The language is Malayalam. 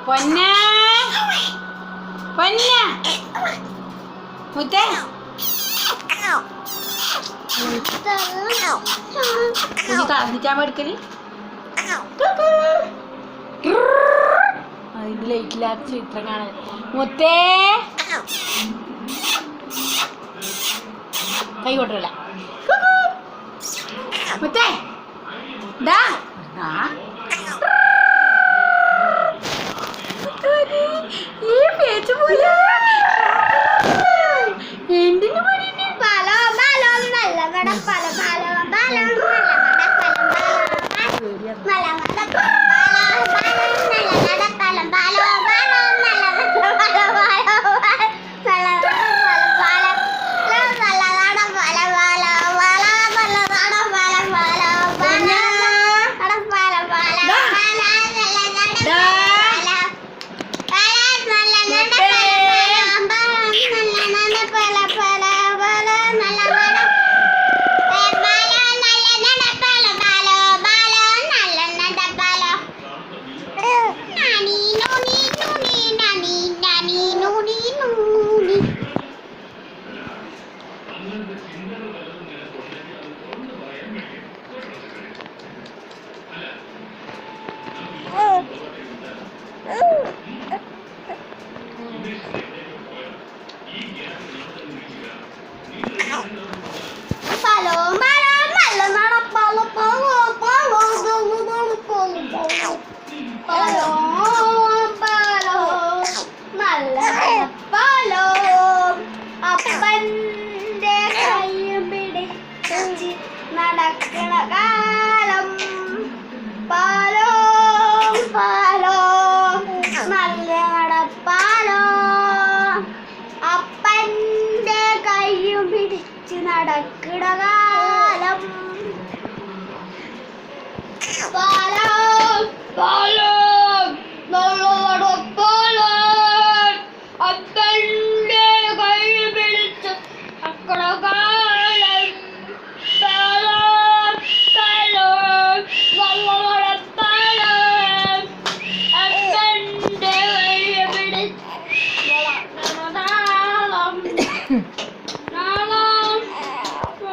പൊന്നെ പൊന്നെ മുത്തേ തന്നിച്ചാൻ എടുക്കല് അതിന്റെ ലൈറ്റില്ലാത്ത ചിത്രം കാണാൻ മുത്തേ കൈ കൊട്ടല്ല മുത്തേ ഡാ ഈ പേച്ച് പോലെ എന്തിനു പണിയുന്നു പല പല നല്ല വട പല പല പല അപ്പന്റെ കൈ പിടിച്ച് നടക്കണ കാലം പാലോ പാലോ നല്ല നടപ്പാലോ അപ്പന്റെ കൈയും പിടിച്ച് നടക്കണ കാലം പാലോ പാലോ